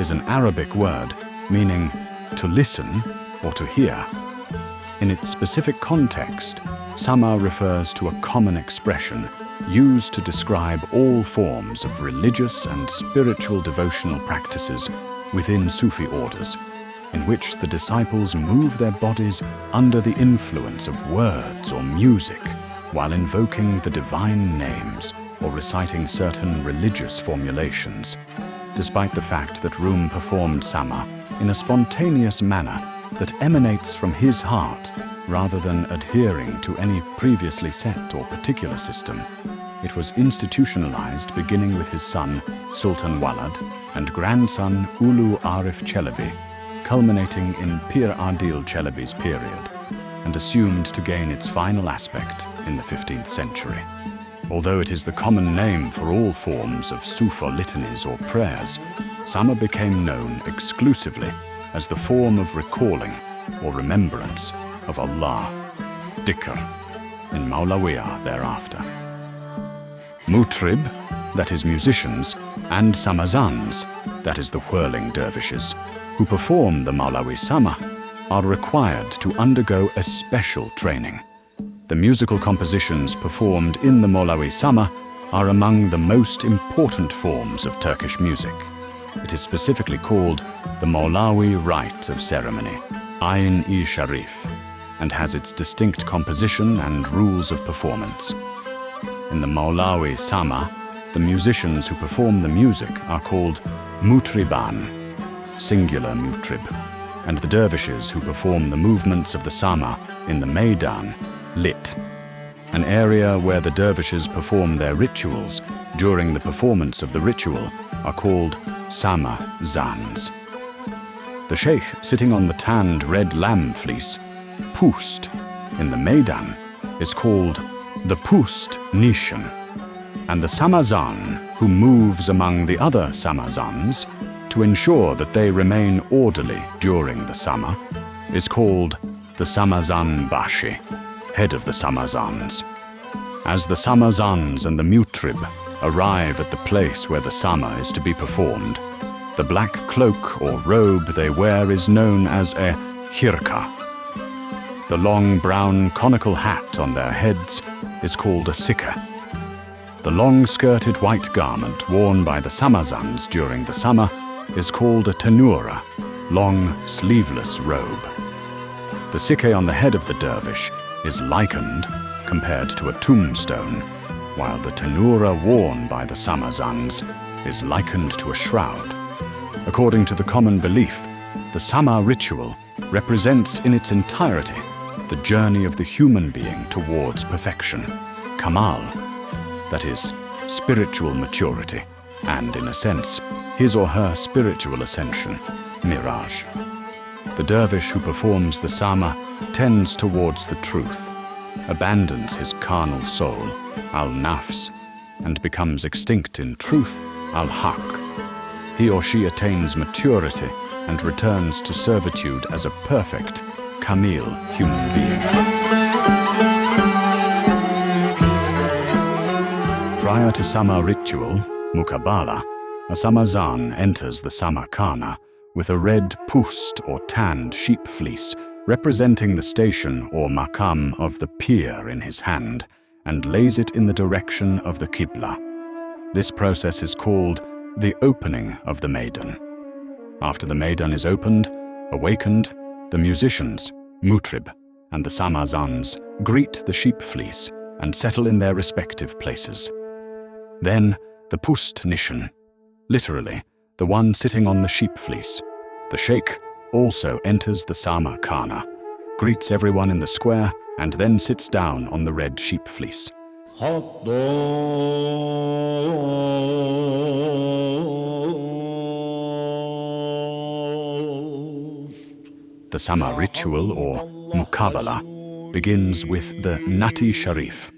is an Arabic word meaning to listen or to hear. In its specific context, Semâ refers to a common expression used to describe all forms of religious and spiritual devotional practices within Sufi orders, in which the disciples move their bodies under the influence of words or music while invoking the divine names or reciting certain religious formulations, despite the fact that Rum performed Semâ in a spontaneous manner that emanates from his heart rather than adhering to any previously set or particular system. It was institutionalized beginning with his son Sultan Walad and grandson Ulu Arif Çelebi, culminating in Pir Adil Çelebi's period, and assumed to gain its final aspect in the 15th century. Although it is the common name for all forms of Sufi litanies or prayers, Semâ became known exclusively as the form of recalling or remembrance of Allah, dhikr, in Maulawiya thereafter. Mutrib, that is musicians, and Samazans, that is the whirling dervishes, who perform the Maulawi Semâ, are required to undergo a special training. The musical compositions performed in the Maulawi Semâ are among the most important forms of Turkish music. It is specifically called the Maulawi Rite of Ceremony, Ayn-i Sharif, and has its distinct composition and rules of performance. In the Maulawi Semâ, the musicians who perform the music are called Mutriban, singular Mutrib, and the dervishes who perform the movements of the Semâ in the Meydan, Lit, an area where the dervishes perform their rituals during the performance of the ritual are called Samazans. The sheikh sitting on the tanned red lamb fleece, Pust, in the Meydan, is called the Pust Nishan, and the Samazan who moves among the other Samazans to ensure that they remain orderly during the Semâ is called the Samazan Bashi, head of the Samazans. As the Samazans and the Mutrib arrive at the place where the Semâ is to be performed, the black cloak or robe they wear is known as a khirka. The long brown conical hat on their heads is called a sikha. The long-skirted white garment worn by the Samazans during the Semâ is called a tanura, long sleeveless robe. The sikhe on the head of the dervish is likened, compared to a tombstone, while the tanura worn by the Samazans is likened to a shroud. According to the common belief, the Semâ ritual represents in its entirety the journey of the human being towards perfection, kamal, that is, spiritual maturity, and, in a sense, his or her spiritual ascension, miraj. The dervish who performs the Semâ tends towards the truth, abandons his carnal soul, al-nafs, and becomes extinct in truth, al-haq. He or she attains maturity and returns to servitude as a perfect, kamil human being. Prior to Semâ ritual, Mukabala, a Samazan enters the Semâ Khana with a red pust or tanned sheep fleece representing the station or makam of the pir in his hand and lays it in the direction of the Qibla. This process is called the opening of the Meydan. After the Meydan is opened, awakened, the musicians, Mutrib, and the Samazans greet the sheep fleece and settle in their respective places. Then the Pust Nishan, literally, the one sitting on the sheep fleece, the sheikh, also enters the Semâ Khana, greets everyone in the square, and then sits down on the red sheep fleece. The Semâ ritual, or Mukabala, begins with the Nati Sharif.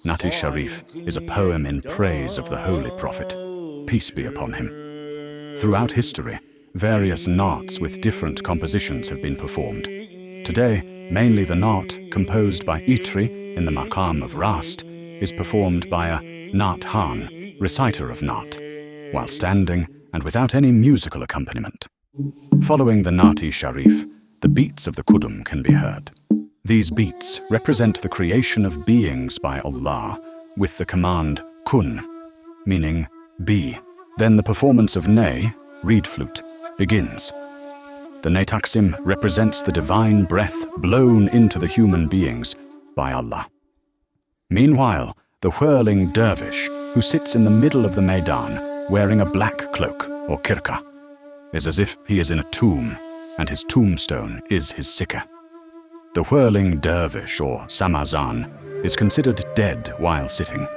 Nati Sharif is a poem in praise of the Holy Prophet, peace be upon him. Throughout history, various naats with different compositions have been performed. Today, mainly the naat, composed by Itri in the maqam of Rast, is performed by a Naat Han, reciter of naat. While standing, and without any musical accompaniment. Following the Nati Sharif, the beats of the Kudum can be heard. These beats represent the creation of beings by Allah with the command kun, meaning be. Then the performance of ney, reed flute, begins. The ney taksim represents the divine breath blown into the human beings by Allah. Meanwhile, the whirling dervish, who sits in the middle of the Maidan wearing a black cloak or kirka, is as if he is in a tomb, and his tombstone is his sikah. The whirling dervish or samazan is considered dead while sitting,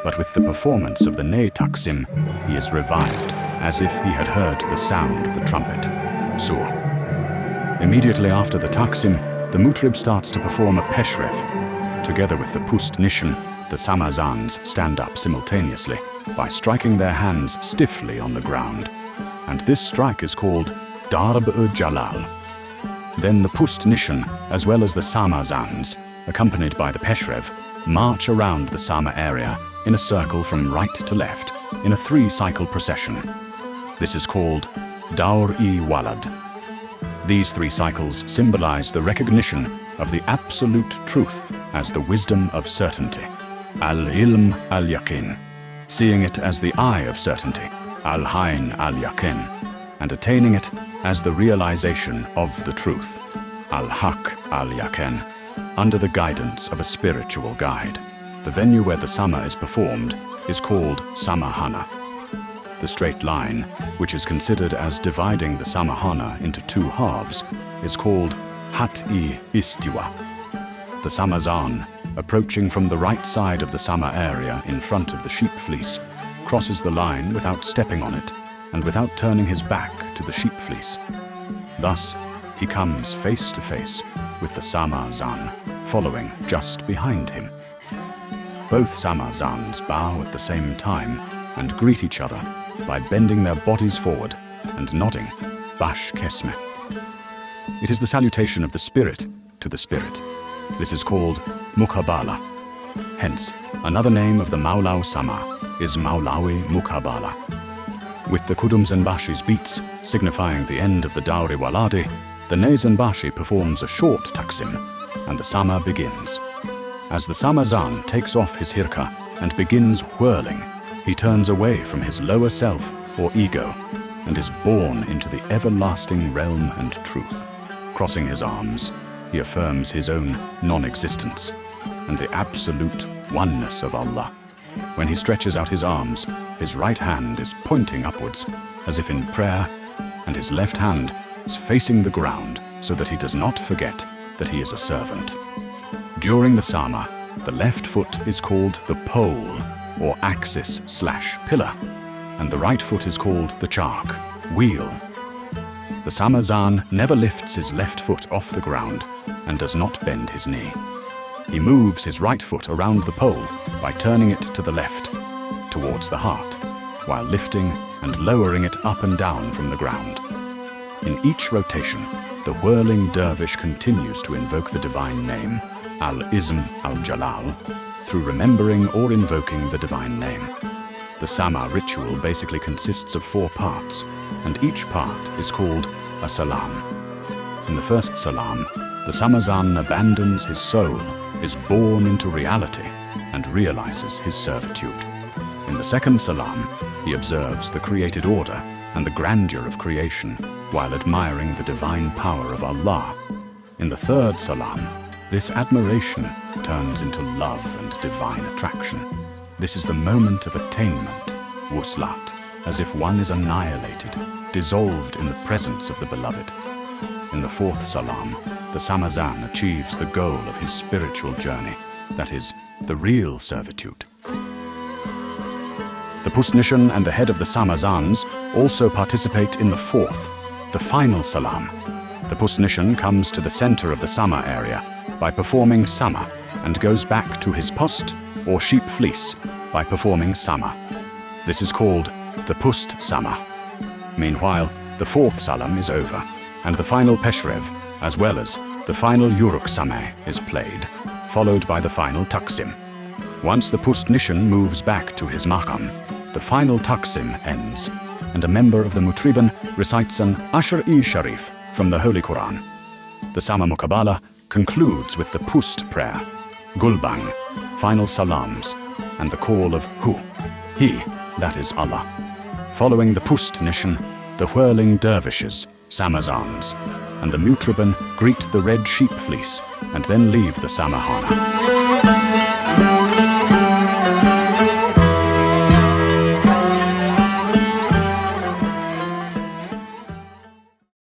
but with the performance of the ney taksim, he is revived as if he had heard the sound of the trumpet, sur. Immediately after the taksim, the mutrib starts to perform a peshrev. Together with the pust nishan, the samazans stand up simultaneously by striking their hands stiffly on the ground, and this strike is called darb-jalal. Then the pust nishan, as well as the samazans, accompanied by the peshrev, march around the sama area in a circle from right to left in a 3-cycle procession. This is called Daur-i-Walad. These 3 cycles symbolize the recognition of the absolute truth as the wisdom of certainty, al-ilm al-yaqin, seeing it as the eye of certainty, al-hayn al-yaqin, and attaining it as the realization of the truth, al-haq al-yaqin, under the guidance of a spiritual guide. The venue where the sama is performed is called samahana. The straight line, which is considered as dividing the samahana into 2 halves, is called hat-i istiwa. The samazan, approaching from the right side of the sama area in front of the sheep fleece, crosses the line without stepping on it and without turning his back to the sheep fleece. Thus, he comes face to face with the samazan, following just behind him. Both samazans bow at the same time and greet each other by bending their bodies forward and nodding, bash kesme. It is the salutation of the spirit to the spirit. This is called mukabala. Hence, another name of the Maulau Sama is Maulawi Mukabala. With the Kudums and Bashis beats signifying the end of the Dauri Waladi, the Neys and Bashi performs a short taksim, and the Sama begins. As the Samazan takes off his hirka and begins whirling, he turns away from his lower self or ego and is born into the everlasting realm and truth. Crossing his arms, he affirms his own non-existence and the absolute oneness of Allah. When he stretches out his arms, his right hand is pointing upwards, as if in prayer, and his left hand is facing the ground so that he does not forget that he is a servant. During the Sama, the left foot is called the pole, or axis/pillar, and the right foot is called the chark, wheel. The Samazan never lifts his left foot off the ground and does not bend his knee. He moves his right foot around the pole by turning it to the left, towards the heart, while lifting and lowering it up and down from the ground. In each rotation, the whirling dervish continues to invoke the divine name, al-Ism al-Jalal, through remembering or invoking the divine name. The Sama ritual basically consists of 4 parts, and each part is called a salam. In the first salam, the Samazan abandons his soul, is born into reality, and realizes his servitude. In the second salam, he observes the created order and the grandeur of creation, while admiring the divine power of Allah. In the third salam, this admiration turns into love and divine attraction. This is the moment of attainment, wuslat, as if one is annihilated, dissolved in the presence of the beloved. In the fourth salam, the Samazan achieves the goal of his spiritual journey, that is, the real servitude. The Pusnishan and the head of the Samazans also participate in the fourth, the final salam. The Pusnishan comes to the center of the Sama area by performing Sama and goes back to his post or sheep fleece by performing Sama. This is called the Pust Sama. Meanwhile, the fourth salam is over, and the final Peshrev, as well as the final Yuruk Sameh, is played, followed by the final Taksim. Once the Pustnishan moves back to his maqam, the final Taksim ends. and a member of the Mutribin recites an Ashar-i Sharif from the Holy Quran. The Semâ Mukabala concludes with the Pust prayer, Gulbang, final salams, and the call of Hu, He, that is Allah. Following the Pust Nishan, the whirling dervishes, Samazans, and the Mutribin greet the red sheep fleece and then leave the Samahana.